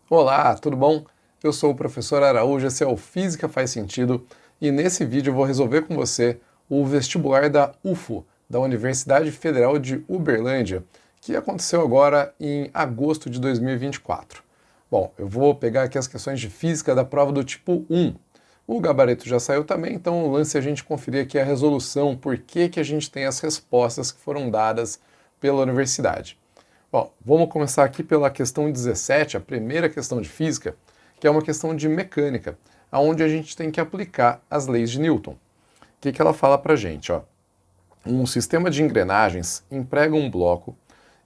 Olá, tudo bom? Eu sou o professor Araújo, esse é o Física Faz Sentido e nesse vídeo eu vou resolver com você o vestibular da UFO, da Universidade Federal de Uberlândia, que aconteceu agora em agosto de 2024. Bom, eu vou pegar aqui as questões de física da prova do tipo 1. O gabarito já saiu também, então o lance é a gente conferir aqui a resolução, por que a gente tem as respostas que foram dadas pela universidade. Bom, vamos começar aqui pela questão 17, a primeira questão de física, que é uma questão de mecânica, onde a gente tem que aplicar as leis de Newton. O que ela fala para a gente? Um sistema de engrenagens emprega um bloco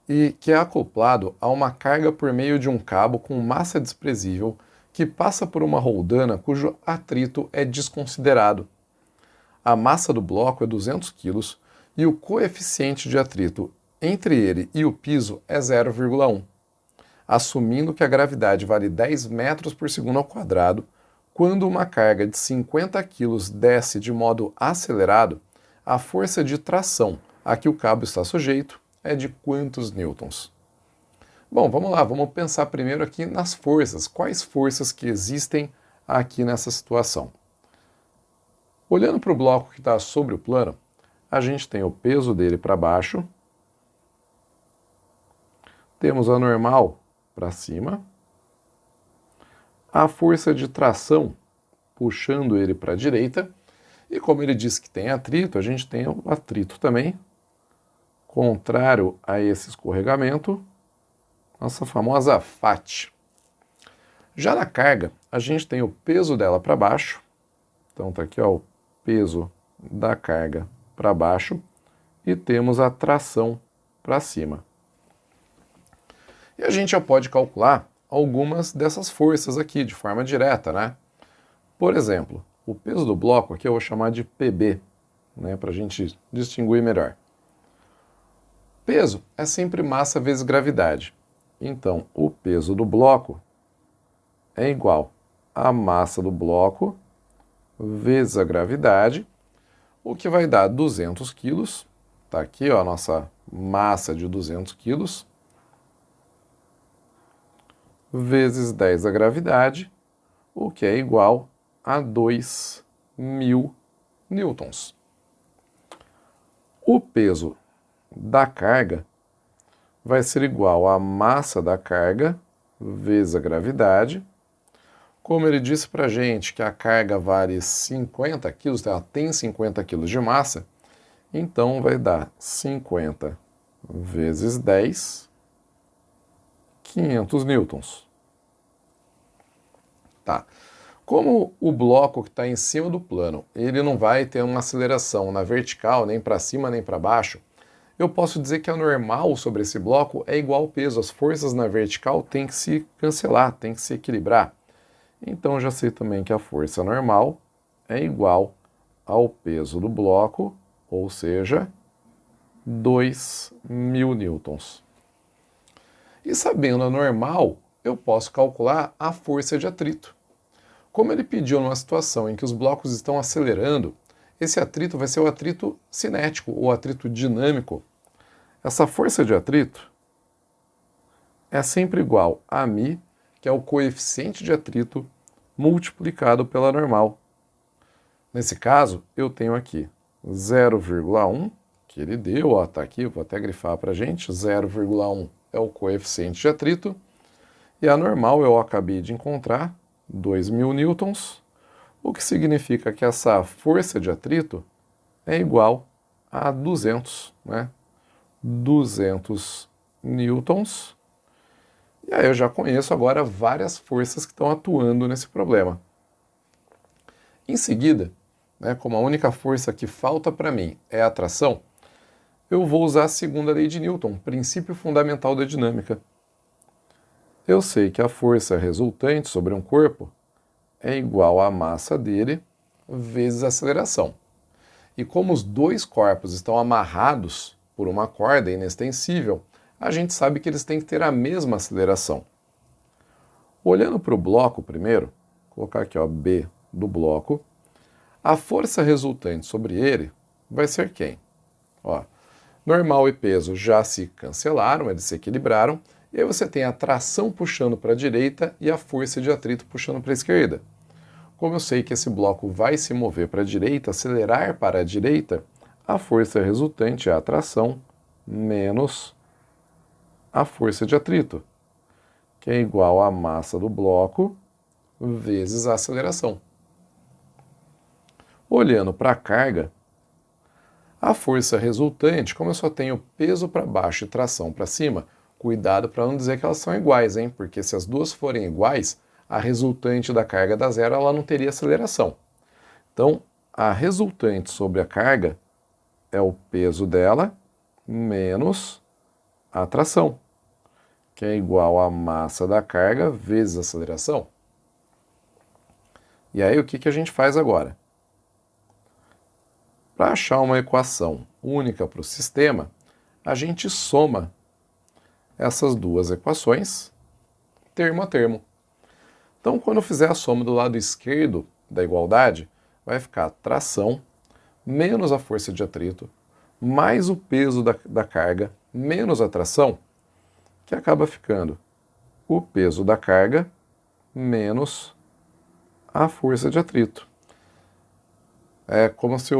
e que é acoplado a uma carga por meio de um cabo com massa desprezível que passa por uma roldana cujo atrito é desconsiderado. A massa do bloco é 200 kg e o coeficiente de atrito entre ele e o piso é 0,1. Assumindo que a gravidade vale 10 metros por segundo ao quadrado, quando uma carga de 50 kg desce de modo acelerado, a força de tração a que o cabo está sujeito é de quantos newtons? Bom, vamos lá, vamos pensar primeiro aqui nas forças. Quais forças que existem aqui nessa situação? Olhando para o bloco que está sobre o plano, a gente tem o peso dele para baixo, temos a normal para cima, a força de tração puxando ele para a direita, e como ele disse que tem atrito, a gente tem o atrito também, contrário a esse escorregamento, nossa famosa FAT. Já na carga, a gente tem o peso dela para baixo, então está aqui o peso da carga para baixo, e temos a tração para cima. E a gente já pode calcular algumas dessas forças aqui de forma direta, né? Por exemplo, o peso do bloco aqui eu vou chamar de PB, né, para a gente distinguir melhor. Peso é sempre massa vezes gravidade. Então, o peso do bloco é igual à massa do bloco vezes a gravidade, o que vai dar 200 quilos. Está aqui a nossa massa de 200 quilos, vezes 10 a gravidade, o que é igual a 2.000 newtons. O peso da carga vai ser igual à massa da carga vezes a gravidade. Como ele disse para a gente que a carga vale 50 quilos, ela tem 50 quilos de massa, então vai dar 50 vezes 10, 500 newtons. Tá. Como o bloco que está em cima do plano, ele não vai ter uma aceleração na vertical, nem para cima nem para baixo, eu posso dizer que a normal sobre esse bloco é igual ao peso. As forças na vertical têm que se cancelar, têm que se equilibrar. Então já sei também que a força normal é igual ao peso do bloco, ou seja, 2.000 newtons. E sabendo a normal, eu posso calcular a força de atrito. Como ele pediu numa situação em que os blocos estão acelerando, esse atrito vai ser o atrito cinético ou atrito dinâmico. Essa força de atrito é sempre igual a μ, que é o coeficiente de atrito, multiplicado pela normal. Nesse caso, eu tenho aqui 0,1, que ele deu, está aqui, vou até grifar para a gente, 0,1 é o coeficiente de atrito, e a normal eu acabei de encontrar, 2.000 newtons, o que significa que essa força de atrito é igual a 200, né? 200 newtons. E aí eu já conheço agora várias forças que estão atuando nesse problema. Em seguida, né, como a única força que falta para mim é a atração, eu vou usar a segunda lei de Newton, princípio fundamental da dinâmica. Eu sei que a força resultante sobre um corpo é igual à massa dele vezes a aceleração. E como os dois corpos estão amarrados por uma corda inextensível, a gente sabe que eles têm que ter a mesma aceleração. Olhando para o bloco primeiro, vou colocar aqui B do bloco, a força resultante sobre ele vai ser quem? Normal e peso já se cancelaram, eles se equilibraram, E aí você tem a tração puxando para a direita e a força de atrito puxando para a esquerda. Como eu sei que esse bloco vai se mover para a direita, acelerar para a direita, a força resultante é a tração menos a força de atrito, que é igual à massa do bloco vezes a aceleração. Olhando para a carga, a força resultante, como eu só tenho peso para baixo e tração para cima, cuidado para não dizer que elas são iguais, hein? Porque se as duas forem iguais, a resultante da carga da zero ela não teria aceleração. Então, a resultante sobre a carga é o peso dela menos a tração, que é igual à massa da carga vezes a aceleração. E aí o que a gente faz agora? Para achar uma equação única para o sistema, a gente soma essas duas equações termo a termo. Então, quando eu fizer a soma do lado esquerdo da igualdade, vai ficar tração menos a força de atrito, mais o peso da carga, menos a tração, que acaba ficando o peso da carga menos a força de atrito. É como se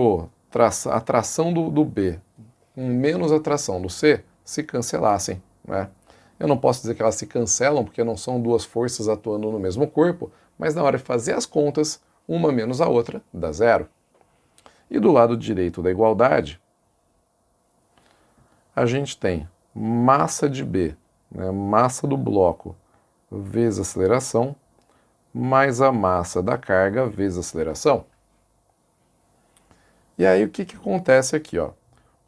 a tração do B menos a tração do C se cancelassem, né? Eu não posso dizer que elas se cancelam, porque não são duas forças atuando no mesmo corpo, mas na hora de fazer as contas, uma menos a outra dá zero. E do lado direito da igualdade, a gente tem massa de B, né, massa do bloco vezes aceleração, mais a massa da carga vezes aceleração. E aí o que acontece aqui? Ó?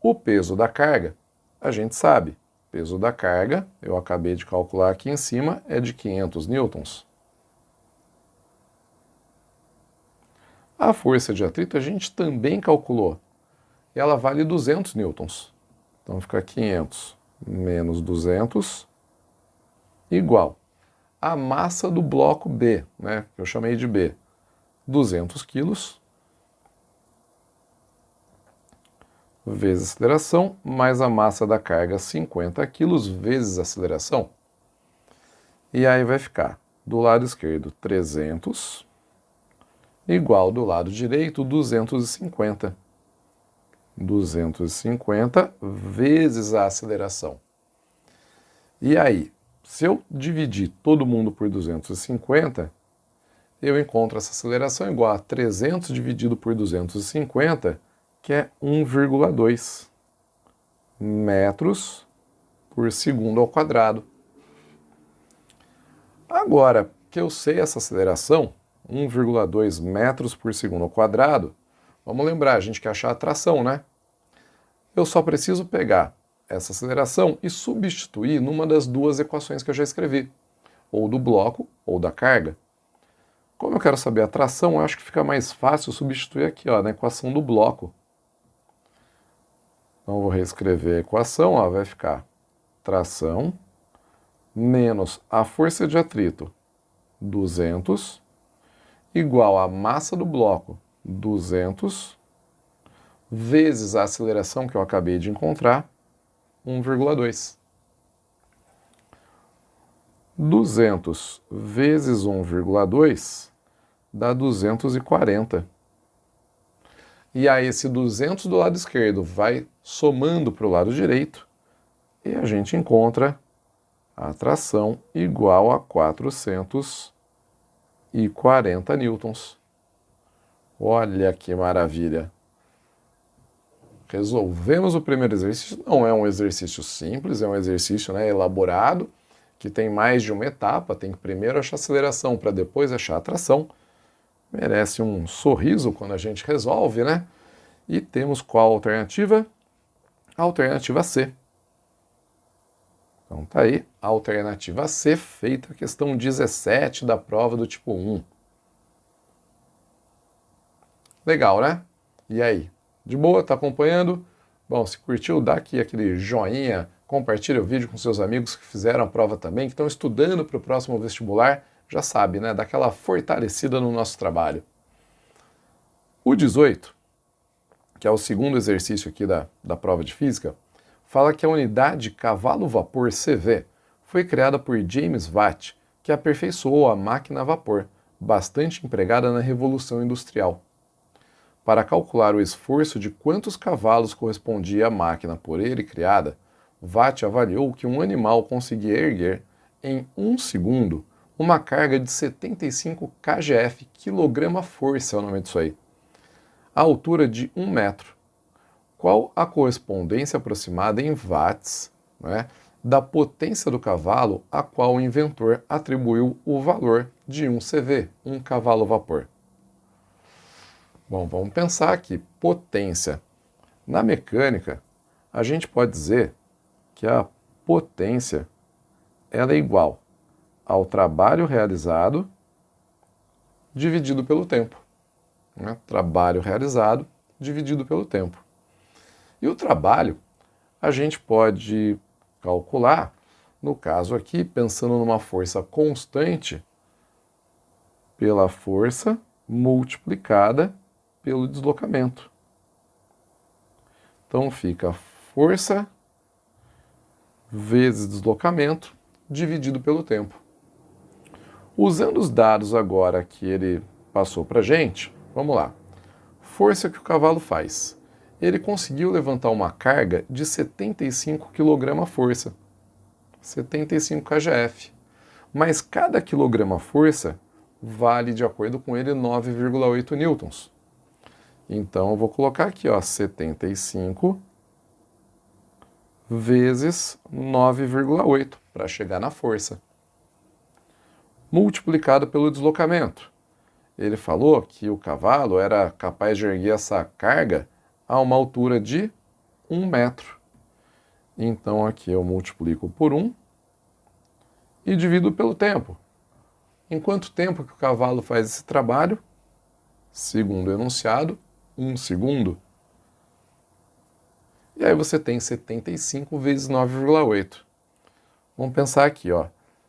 O peso da carga, a gente sabe. Peso da carga, eu acabei de calcular aqui em cima, é de 500 newtons. A força de atrito a gente também calculou. E ela vale 200 newtons. Então fica 500 menos 200 igual a massa do bloco B, né, que eu chamei de B, 200 quilos, vezes aceleração, mais a massa da carga 50 kg vezes a aceleração. E aí vai ficar do lado esquerdo 300 igual do lado direito 250. 250 vezes a aceleração. E aí, se eu dividir todo mundo por 250, eu encontro essa aceleração igual a 300 dividido por 250, que é 1,2 metros por segundo ao quadrado. Agora que eu sei essa aceleração, 1,2 metros por segundo ao quadrado, vamos lembrar, a gente quer achar a tração, né? Eu só preciso pegar essa aceleração e substituir numa das duas equações que eu já escrevi, ou do bloco ou da carga. Como eu quero saber a tração, eu acho que fica mais fácil substituir aqui, ó, na equação do bloco. Então, eu vou reescrever a equação, ó, vai ficar tração menos a força de atrito, 200, igual a massa do bloco, 200, vezes a aceleração que eu acabei de encontrar, 1,2. 200 vezes 1,2 dá 240. E aí esse 200 do lado esquerdo vai somando para o lado direito e a gente encontra a tração igual a 440 newtons. Olha que maravilha! Resolvemos o primeiro exercício. Não é um exercício simples, é um exercício, né, elaborado, que tem mais de uma etapa. Tem que primeiro achar a aceleração para depois achar a tração. Merece um sorriso quando a gente resolve, né? E temos qual alternativa? A alternativa C. Então tá aí, a alternativa C, feita a questão 17 da prova do tipo 1. Legal, né? E aí? De boa? Tá acompanhando? Bom, se curtiu, dá aqui aquele joinha, compartilha o vídeo com seus amigos que fizeram a prova também, que estão estudando para o próximo vestibular. Já sabe, né? Dá aquela fortalecida no nosso trabalho. O 18, que é o segundo exercício aqui da prova de física, fala que a unidade cavalo-vapor CV foi criada por James Watt, que aperfeiçoou a máquina a vapor, bastante empregada na Revolução Industrial. Para calcular o esforço de quantos cavalos correspondia à máquina por ele criada, Watt avaliou que um animal conseguia erguer, em 1 segundo, uma carga de 75 kgf, quilograma-força é o nome disso aí, a altura de 1 metro. Qual a correspondência aproximada em watts, da potência do cavalo a qual o inventor atribuiu o valor de 1 CV, 1 cavalo-vapor? Bom, vamos pensar aqui, potência. Na mecânica, a gente pode dizer que a potência ela é igual ao trabalho realizado dividido pelo tempo. Trabalho realizado dividido pelo tempo. E o trabalho a gente pode calcular, no caso aqui, pensando numa força constante, pela força multiplicada pelo deslocamento. Então fica força vezes deslocamento dividido pelo tempo. Usando os dados agora que ele passou para a gente, vamos lá. Força que o cavalo faz. Ele conseguiu levantar uma carga de 75 kg-força. 75 kgf. Mas cada quilograma-força vale, de acordo com ele, 9,8 newtons. Então eu vou colocar aqui, 75 vezes 9,8 para chegar na força. Multiplicado pelo deslocamento. Ele falou que o cavalo era capaz de erguer essa carga a uma altura de 1 metro. Então aqui eu multiplico por 1 e divido pelo tempo. Em quanto tempo que o cavalo faz esse trabalho? Segundo o enunciado, 1 segundo. E aí você tem 75 vezes 9,8. Vamos pensar aqui,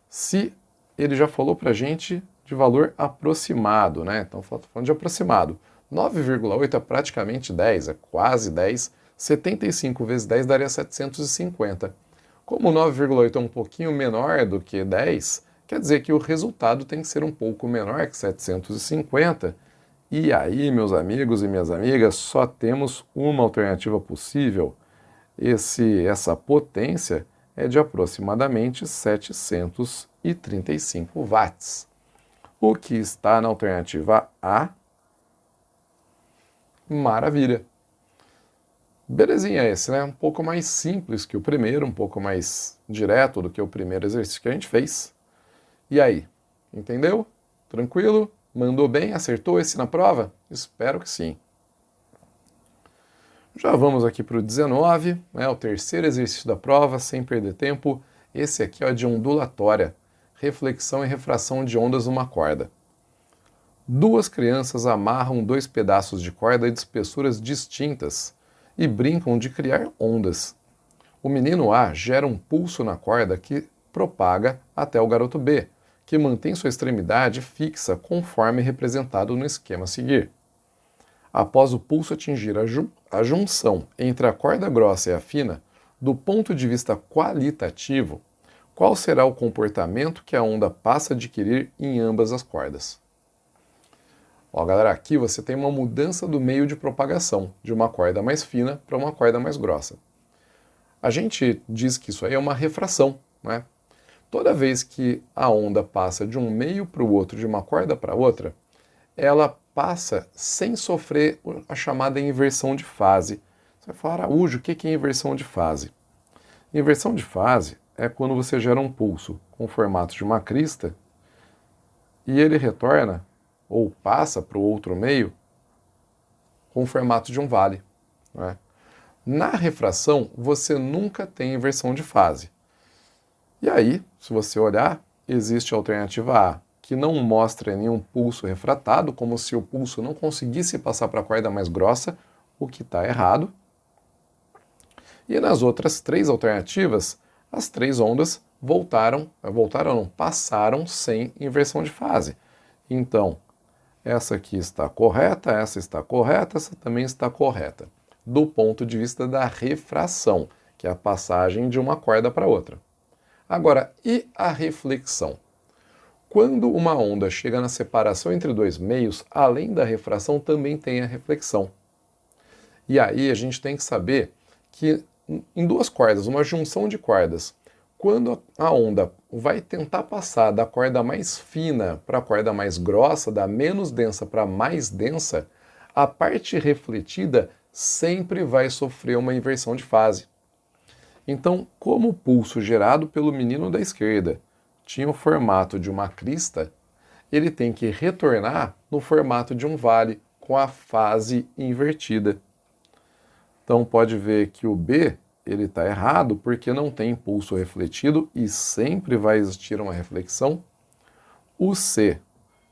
se ele já falou para a gente de valor aproximado, Então, falando de aproximado. 9,8 é praticamente 10, é quase 10. 75 vezes 10 daria 750. Como 9,8 é um pouquinho menor do que 10, quer dizer que o resultado tem que ser um pouco menor que 750. E aí, meus amigos e minhas amigas, só temos uma alternativa possível. Essa potência é de aproximadamente 735 watts. O que está na alternativa A? Maravilha. Belezinha esse, Um pouco mais simples que o primeiro, um pouco mais direto do que o primeiro exercício que a gente fez. E aí, entendeu? Tranquilo? Mandou bem? Acertou esse na prova? Espero que sim. Já vamos aqui para o 19, o terceiro exercício da prova, sem perder tempo. Esse aqui é de ondulatória, reflexão e refração de ondas numa corda. Duas crianças amarram 2 pedaços de corda de espessuras distintas e brincam de criar ondas. O menino A gera um pulso na corda que propaga até o garoto B, que mantém sua extremidade fixa conforme representado no esquema a seguir. Após o pulso atingir a junção entre a corda grossa e a fina, do ponto de vista qualitativo, qual será o comportamento que a onda passa a adquirir em ambas as cordas? Galera, aqui você tem uma mudança do meio de propagação, de uma corda mais fina para uma corda mais grossa. A gente diz que isso aí é uma refração, Toda vez que a onda passa de um meio para o outro, de uma corda para outra, ela passa sem sofrer a chamada inversão de fase. Você vai falar, Araújo, o que é inversão de fase? Inversão de fase é quando você gera um pulso com o formato de uma crista e ele retorna ou passa para o outro meio com o formato de um vale. Na refração, você nunca tem inversão de fase. E aí, se você olhar, existe a alternativa A, que não mostra nenhum pulso refratado, como se o pulso não conseguisse passar para a corda mais grossa, o que está errado. E nas outras 3 alternativas, as 3 ondas passaram sem inversão de fase. Então, essa aqui está correta, essa também está correta, do ponto de vista da refração, que é a passagem de uma corda para outra. Agora, e a reflexão? Quando uma onda chega na separação entre dois meios, além da refração, também tem a reflexão. E aí a gente tem que saber que em duas cordas, uma junção de cordas, quando a onda vai tentar passar da corda mais fina para a corda mais grossa, da menos densa para a mais densa, a parte refletida sempre vai sofrer uma inversão de fase. Então, como o pulso gerado pelo menino da esquerda tinha o formato de uma crista, ele tem que retornar no formato de um vale, com a fase invertida. Então pode ver que o B ele está errado porque não tem impulso refletido e sempre vai existir uma reflexão. O C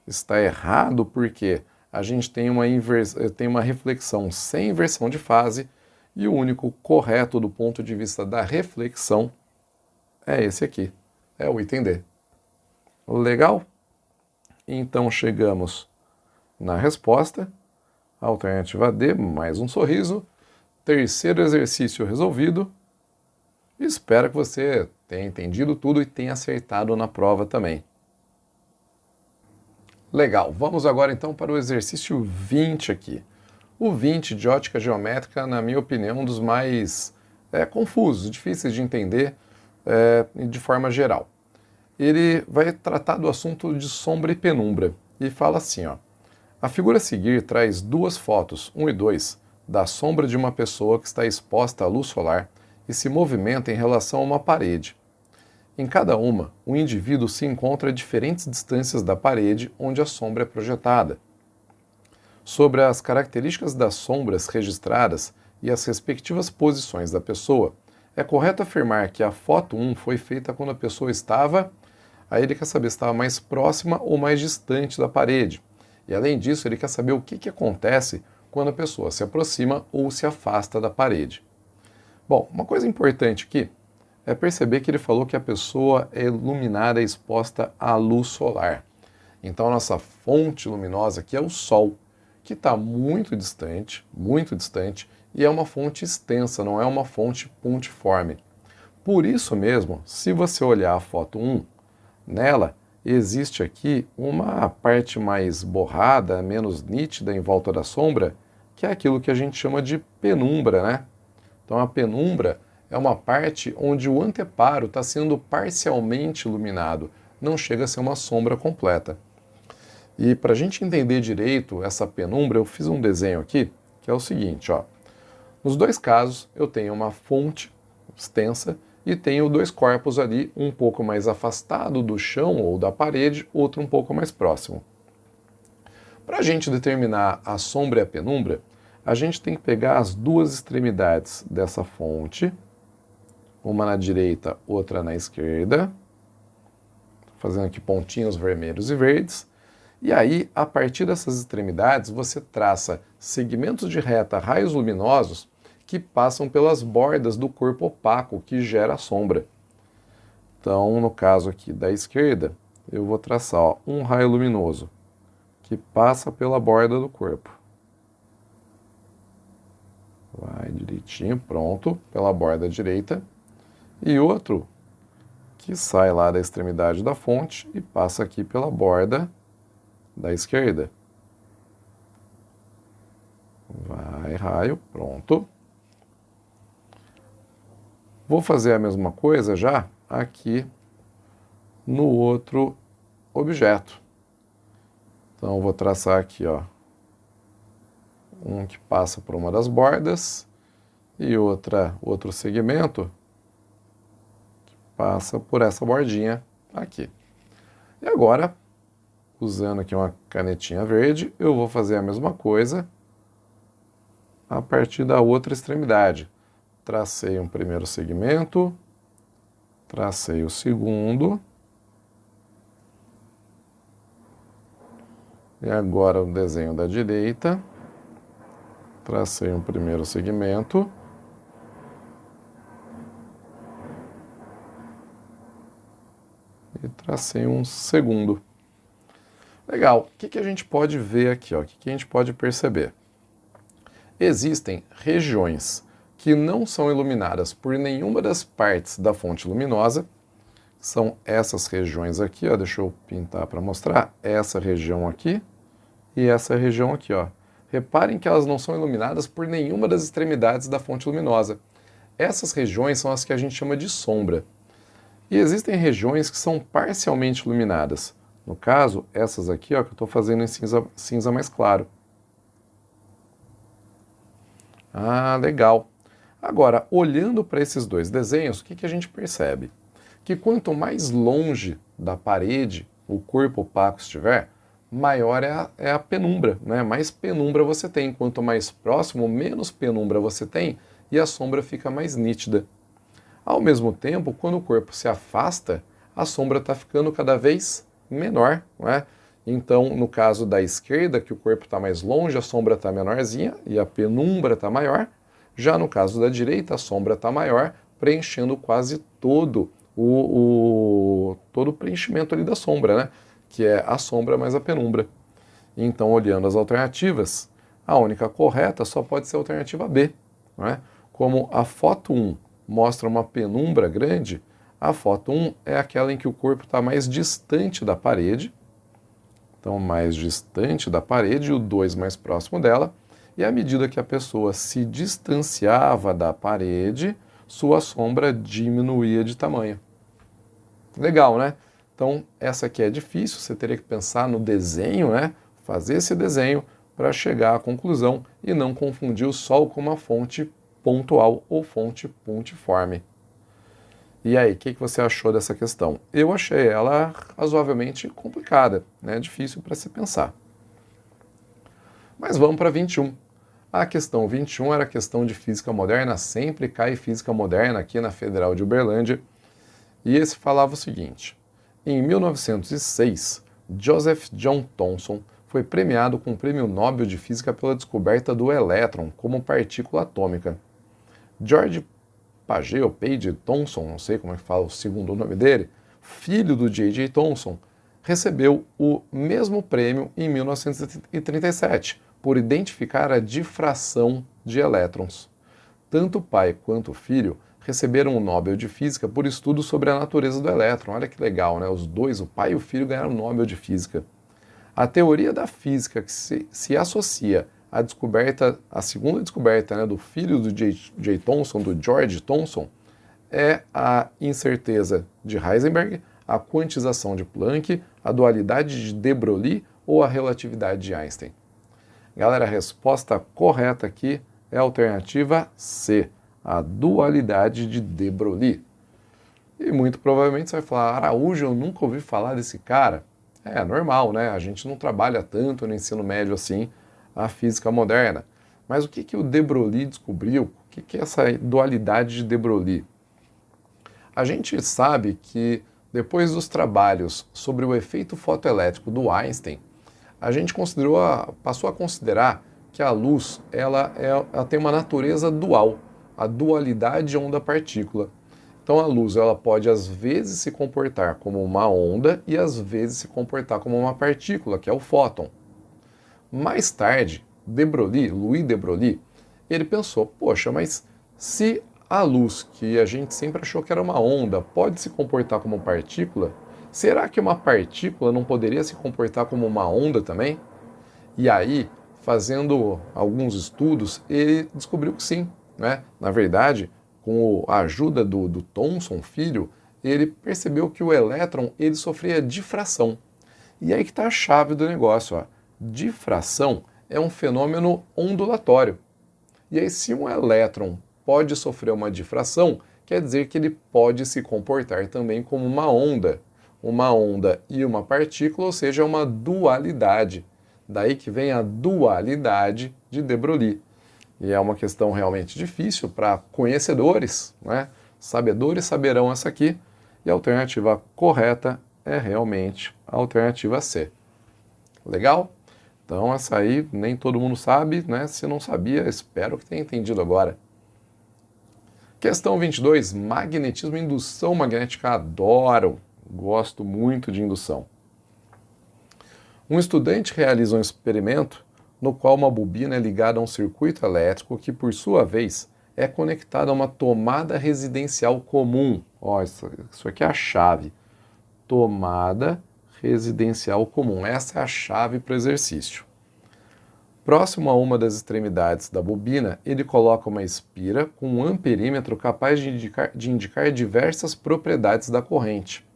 está errado porque a gente tem uma reflexão sem inversão de fase e o único correto do ponto de vista da reflexão é esse aqui, é o item D. Legal? Então chegamos na resposta, alternativa D, mais um sorriso. Terceiro exercício resolvido. Espero que você tenha entendido tudo e tenha acertado na prova também. Legal, vamos agora então para o exercício 20 aqui. O 20 de ótica geométrica, na minha opinião, um dos mais confusos, difíceis de entender de forma geral. Ele vai tratar do assunto de sombra e penumbra e fala assim, ó. A figura a seguir traz duas fotos, 1 e 2, da sombra de uma pessoa que está exposta à luz solar e se movimenta em relação a uma parede. Em cada uma, o indivíduo se encontra a diferentes distâncias da parede onde a sombra é projetada. Sobre as características das sombras registradas e as respectivas posições da pessoa, é correto afirmar que a foto 1 foi feita quando a pessoa estava, aí ele quer saber se estava mais próxima ou mais distante da parede. E além disso, ele quer saber o que acontece quando a pessoa se aproxima ou se afasta da parede. Bom, uma coisa importante aqui é perceber que ele falou que a pessoa é iluminada e exposta à luz solar. Então a nossa fonte luminosa aqui é o Sol, que está muito distante, e é uma fonte extensa, não é uma fonte pontiforme. Por isso mesmo, se você olhar a foto 1, nela existe aqui uma parte mais borrada, menos nítida em volta da sombra, que é aquilo que a gente chama de penumbra, né? Então a penumbra é uma parte onde o anteparo está sendo parcialmente iluminado, não chega a ser uma sombra completa. E para a gente entender direito essa penumbra, eu fiz um desenho aqui, que é o seguinte, ó. Nos dois casos, eu tenho uma fonte extensa e tenho dois corpos ali, um pouco mais afastado do chão ou da parede, outro um pouco mais próximo. Para a gente determinar a sombra e a penumbra, a gente tem que pegar as duas extremidades dessa fonte, uma na direita, outra na esquerda, fazendo aqui pontinhos vermelhos e verdes, e aí, a partir dessas extremidades, você traça segmentos de reta, raios luminosos, que passam pelas bordas do corpo opaco que gera a sombra. Então, no caso aqui da esquerda, eu vou traçar um raio luminoso que passa pela borda do corpo. Vai direitinho, pronto, pela borda direita. E outro que sai lá da extremidade da fonte e passa aqui pela borda da esquerda. Vai, raio, pronto. Vou fazer a mesma coisa já aqui no outro objeto. Então, vou traçar aqui, ó, um que passa por uma das bordas e outro segmento que passa por essa bordinha aqui. E agora, usando aqui uma canetinha verde, eu vou fazer a mesma coisa a partir da outra extremidade. Tracei um primeiro segmento, tracei o segundo, e agora o desenho da direita, tracei um primeiro segmento, e tracei um segundo. Legal, o que a gente pode ver aqui? O que a gente pode perceber? Existem regiões que não são iluminadas por nenhuma das partes da fonte luminosa, são essas regiões aqui, ó, deixa eu pintar para mostrar, essa região aqui e essa região aqui, ó. Reparem que elas não são iluminadas por nenhuma das extremidades da fonte luminosa. Essas regiões são as que a gente chama de sombra. E existem regiões que são parcialmente iluminadas. No caso, essas aqui, ó, que eu estou fazendo em cinza mais claro. Ah, legal. Agora, olhando para esses dois desenhos, o que a gente percebe? Que quanto mais longe da parede o corpo opaco estiver, maior é a penumbra, né? Mais penumbra você tem. Quanto mais próximo, menos penumbra você tem e a sombra fica mais nítida. Ao mesmo tempo, quando o corpo se afasta, a sombra está ficando cada vez menor, não é? Então, no caso da esquerda, que o corpo está mais longe, a sombra está menorzinha e a penumbra está maior. Já no caso da direita, a sombra está maior, preenchendo quase todo todo o preenchimento ali da sombra, né? Que é a sombra mais a penumbra. Então, olhando as alternativas, a única correta só pode ser a alternativa B, não é? Como a foto 1 mostra uma penumbra grande, a foto 1 é aquela em que o corpo está mais distante da parede, então mais distante da parede, e o 2 mais próximo dela, e à medida que a pessoa se distanciava da parede, sua sombra diminuía de tamanho. Legal, né? Então, essa aqui é difícil, você teria que pensar no desenho, né? Fazer esse desenho para chegar à conclusão e não confundir o Sol com uma fonte pontual ou fonte pontiforme. E aí, o que você achou dessa questão? Eu achei ela razoavelmente complicada, né? Difícil para se pensar. Mas vamos para 21. A questão 21 era a questão de física moderna, sempre cai física moderna aqui na Federal de Uberlândia. E esse falava o seguinte: em 1906, Joseph John Thomson foi premiado com o Prêmio Nobel de Física pela descoberta do elétron como partícula atômica. George Page Thomson, não sei como é que fala o segundo nome dele, filho do J.J. Thomson, recebeu o mesmo prêmio em 1937, por identificar a difração de elétrons. Tanto o pai quanto o filho receberam o Nobel de Física por estudos sobre a natureza do elétron. Olha que legal, né? Os dois, o pai e o filho, ganharam o Nobel de Física. A teoria da física que se associa à descoberta, a segunda descoberta, né, do filho do J. Thomson, do George Thomson, é a incerteza de Heisenberg, a quantização de Planck, a dualidade de de Broglie ou a relatividade de Einstein. Galera, a resposta correta aqui é a alternativa C, a dualidade de de Broglie. E muito provavelmente você vai falar: Araújo, eu nunca ouvi falar desse cara. É normal, né? A gente não trabalha tanto no ensino médio assim a física moderna. Mas o que o de Broglie descobriu? O que é essa dualidade de de Broglie? A gente sabe que depois dos trabalhos sobre o efeito fotoelétrico do Einstein, a gente passou a considerar que a luz ela tem uma natureza dual, a dualidade onda-partícula. Então a luz ela pode às vezes se comportar como uma onda e às vezes se comportar como uma partícula, que é o fóton. Mais tarde, Louis de Broglie, ele pensou: poxa, mas se a luz, que a gente sempre achou que era uma onda, pode se comportar como partícula, será que uma partícula não poderia se comportar como uma onda também? E aí, fazendo alguns estudos, ele descobriu que sim, né? Na verdade, com a ajuda do Thomson, filho, ele percebeu que o elétron ele sofria difração. E aí que está a chave do negócio, ó. Difração é um fenômeno ondulatório. E aí, se um elétron pode sofrer uma difração, quer dizer que ele pode se comportar também como uma onda e uma partícula, ou seja, uma dualidade. Daí que vem a dualidade de de Broglie. E é uma questão realmente difícil para conhecedores, né? Sabedores saberão essa aqui, e a alternativa correta é realmente a alternativa C. Legal? Então essa aí nem todo mundo sabe, né? Se não sabia, espero que tenha entendido agora. Questão 22, magnetismo e indução magnética. Adoro, gosto muito de indução. Um estudante realiza um experimento no qual uma bobina é ligada a um circuito elétrico que, por sua vez, é conectada a uma tomada residencial comum. Ó, isso aqui é a chave. Tomada residencial comum. Essa é a chave para o exercício. Próximo a uma das extremidades da bobina, ele coloca uma espira com um amperímetro capaz de indicar diversas propriedades da corrente.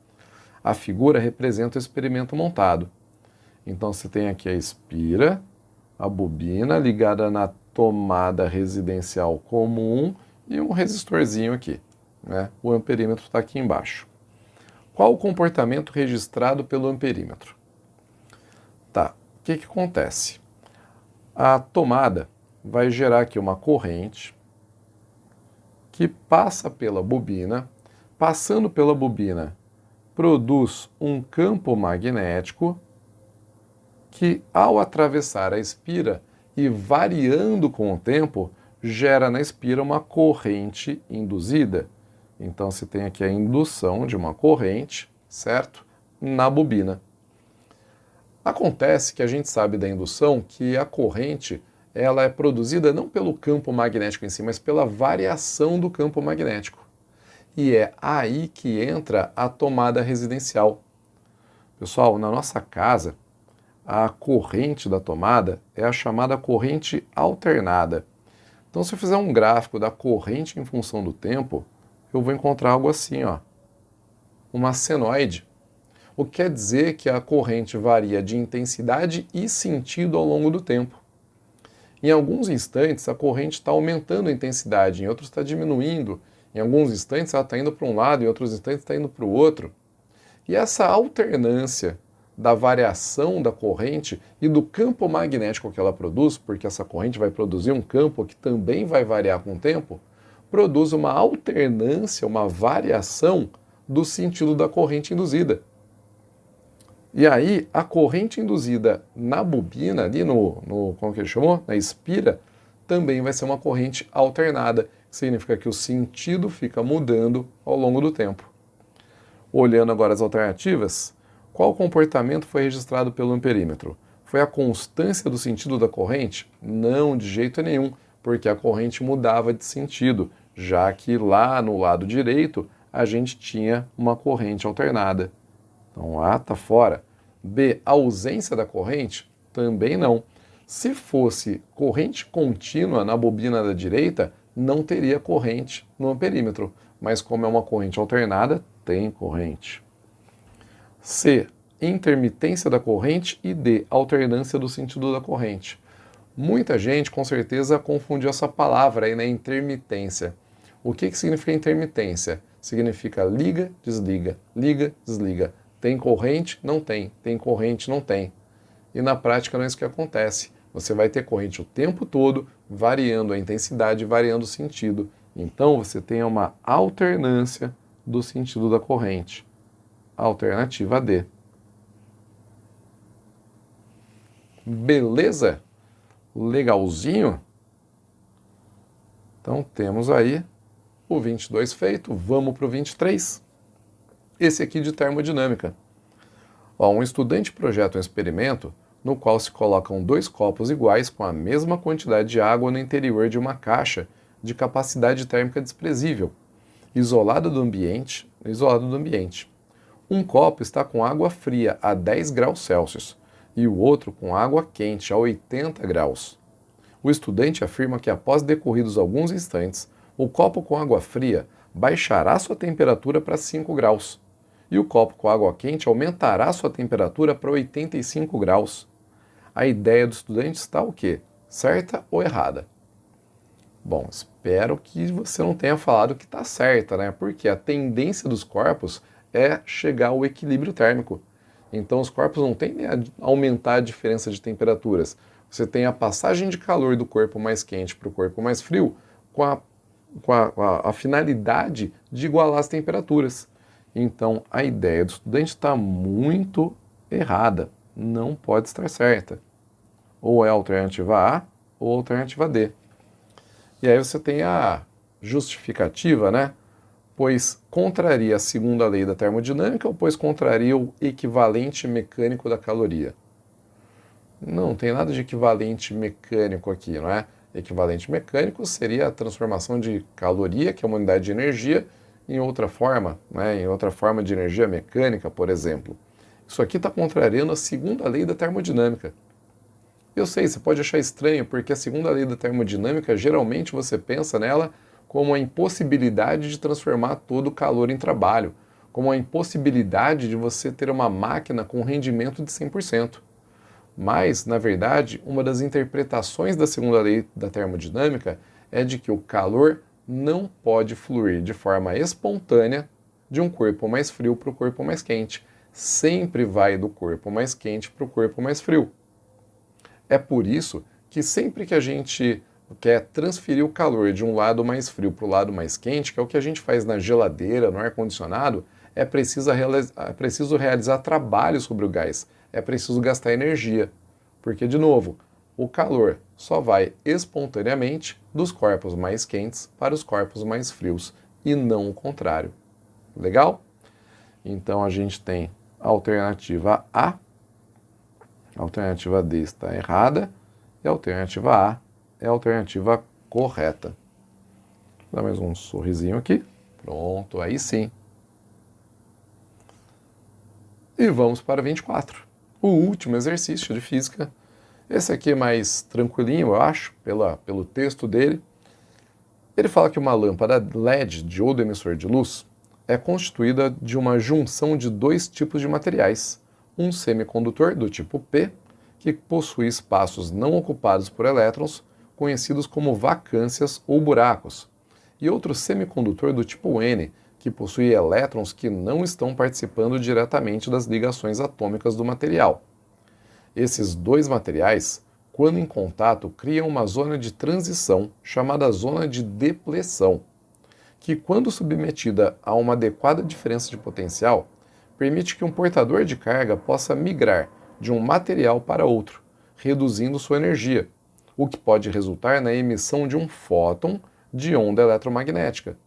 A figura representa o experimento montado. Então você tem aqui a espira, a bobina ligada na tomada residencial comum e um resistorzinho aqui, né? O amperímetro está aqui embaixo. Qual o comportamento registrado pelo amperímetro? Tá, o que acontece? A tomada vai gerar aqui uma corrente que passa pela bobina, passando pela bobina, produz um campo magnético que, ao atravessar a espira e variando com o tempo, gera na espira uma corrente induzida. Então, você tem aqui a indução de uma corrente, certo? Na bobina. Acontece que a gente sabe da indução que a corrente ela é produzida não pelo campo magnético em si, mas pela variação do campo magnético. E é aí que entra a tomada residencial. Pessoal, na nossa casa, a corrente da tomada é a chamada corrente alternada. Então, se eu fizer um gráfico da corrente em função do tempo, eu vou encontrar algo assim, ó, uma senoide. O que quer dizer que a corrente varia de intensidade e sentido ao longo do tempo. Em alguns instantes, a corrente está aumentando a intensidade, em outros está diminuindo. Em alguns instantes, ela está indo para um lado, em outros instantes está indo para o outro. E essa alternância da variação da corrente e do campo magnético que ela produz, porque essa corrente vai produzir um campo que também vai variar com o tempo, produz uma alternância, uma variação do sentido da corrente induzida. E aí, a corrente induzida na bobina, ali como que ele chamou? Na espira, também vai ser uma corrente alternada, que significa que o sentido fica mudando ao longo do tempo. Olhando agora as alternativas, qual comportamento foi registrado pelo amperímetro? Foi a constância do sentido da corrente? Não, de jeito nenhum, porque a corrente mudava de sentido, já que lá no lado direito a gente tinha uma corrente alternada. Então A está fora. B, a ausência da corrente? Também não. Se fosse corrente contínua na bobina da direita, não teria corrente no amperímetro. Mas como é uma corrente alternada, tem corrente. C, intermitência da corrente e D, alternância do sentido da corrente. Muita gente com certeza confundiu essa palavra aí, né, intermitência. O que significa intermitência? Significa liga, desliga, liga, desliga. Tem corrente? Não tem. Tem corrente? Não tem. E na prática não é isso que acontece. Você vai ter corrente o tempo todo, variando a intensidade, variando o sentido. Então você tem uma alternância do sentido da corrente. Alternativa D. Beleza? Legalzinho? Então temos aí o 22 feito. Vamos para o 23. Esse aqui de termodinâmica. Ó, um estudante projeta um experimento no qual se colocam dois copos iguais com a mesma quantidade de água no interior de uma caixa de capacidade térmica desprezível, isolado do ambiente. Um copo está com água fria a 10 graus Celsius e o outro com água quente a 80 graus. O estudante afirma que após decorridos alguns instantes, o copo com água fria baixará sua temperatura para 5 graus e o copo com água quente aumentará sua temperatura para 85 graus. A ideia do estudante está o quê? Certa ou errada? Bom, espero que você não tenha falado que está certa, né? Porque a tendência dos corpos é chegar ao equilíbrio térmico. Então os corpos não tendem a aumentar a diferença de temperaturas. Você tem a passagem de calor do corpo mais quente para o corpo mais frio com a finalidade de igualar as temperaturas. Então, a ideia do estudante está muito errada, não pode estar certa. Ou é a alternativa A ou a alternativa D. E aí você tem a justificativa, né? Pois contraria a segunda lei da termodinâmica ou pois contraria o equivalente mecânico da caloria. Não tem nada de equivalente mecânico aqui, não é? Equivalente mecânico seria a transformação de caloria, que é uma unidade de energia, em outra forma, né, em outra forma de energia mecânica, por exemplo. Isso aqui está contrariando a segunda lei da termodinâmica. Eu sei, você pode achar estranho, porque a segunda lei da termodinâmica, geralmente você pensa nela como a impossibilidade de transformar todo o calor em trabalho, como a impossibilidade de você ter uma máquina com rendimento de 100%. Mas, na verdade, uma das interpretações da segunda lei da termodinâmica é de que o calor não pode fluir de forma espontânea de um corpo mais frio para o corpo mais quente. Sempre vai do corpo mais quente para o corpo mais frio. É por isso que sempre que a gente quer transferir o calor de um lado mais frio para o lado mais quente, que é o que a gente faz na geladeira, no ar-condicionado, é preciso realizar trabalho sobre o gás, é preciso gastar energia. Porque, de novo, o calor só vai espontaneamente dos corpos mais quentes para os corpos mais frios, e não o contrário. Legal? Então a gente tem a alternativa A, a alternativa D está errada, e a alternativa A é a alternativa correta. Vou dar mais um sorrisinho aqui. Pronto, aí sim. E vamos para 24. O último exercício de física. Esse aqui é mais tranquilinho, eu acho, pelo texto dele. Ele fala que uma lâmpada LED, diodo emissor de luz, é constituída de uma junção de dois tipos de materiais. Um semicondutor do tipo P, que possui espaços não ocupados por elétrons, conhecidos como vacâncias ou buracos, e outro semicondutor do tipo N, que possui elétrons que não estão participando diretamente das ligações atômicas do material. Esses dois materiais, quando em contato, criam uma zona de transição chamada zona de depleção, que, quando submetida a uma adequada diferença de potencial, permite que um portador de carga possa migrar de um material para outro, reduzindo sua energia, o que pode resultar na emissão de um fóton de onda eletromagnética.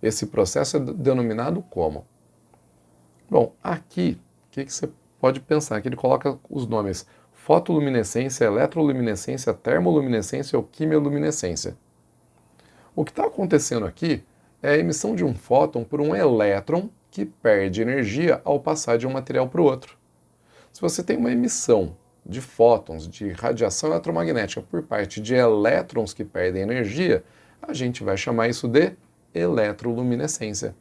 Esse processo é denominado como? Bom, aqui, o que você pode pensar? Que ele coloca os nomes fotoluminescência, eletroluminescência, termoluminescência ou quimioluminescência. O que está acontecendo aqui é a emissão de um fóton por um elétron que perde energia ao passar de um material para o outro. Se você tem uma emissão de fótons, de radiação eletromagnética por parte de elétrons que perdem energia, a gente vai chamar isso de eletroluminescência.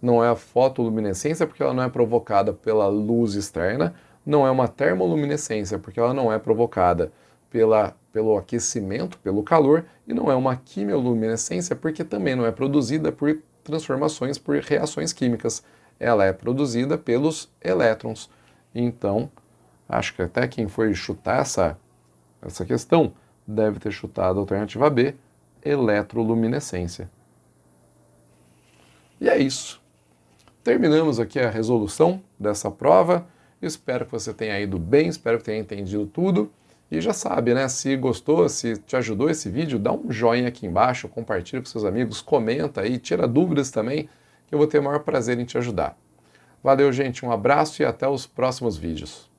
Não é a fotoluminescência porque ela não é provocada pela luz externa, não é uma termoluminescência porque ela não é provocada pelo aquecimento, pelo calor, e não é uma quimioluminescência porque também não é produzida por transformações, por reações químicas. Ela é produzida pelos elétrons. Então, acho que até quem foi chutar essa questão deve ter chutado a alternativa B, eletroluminescência. E é isso. Terminamos aqui a resolução dessa prova. Espero que você tenha ido bem, espero que tenha entendido tudo. E já sabe, né? Se gostou, se te ajudou esse vídeo, dá um joinha aqui embaixo, compartilha com seus amigos, comenta aí, tira dúvidas também, que eu vou ter o maior prazer em te ajudar. Valeu, gente, um abraço e até os próximos vídeos.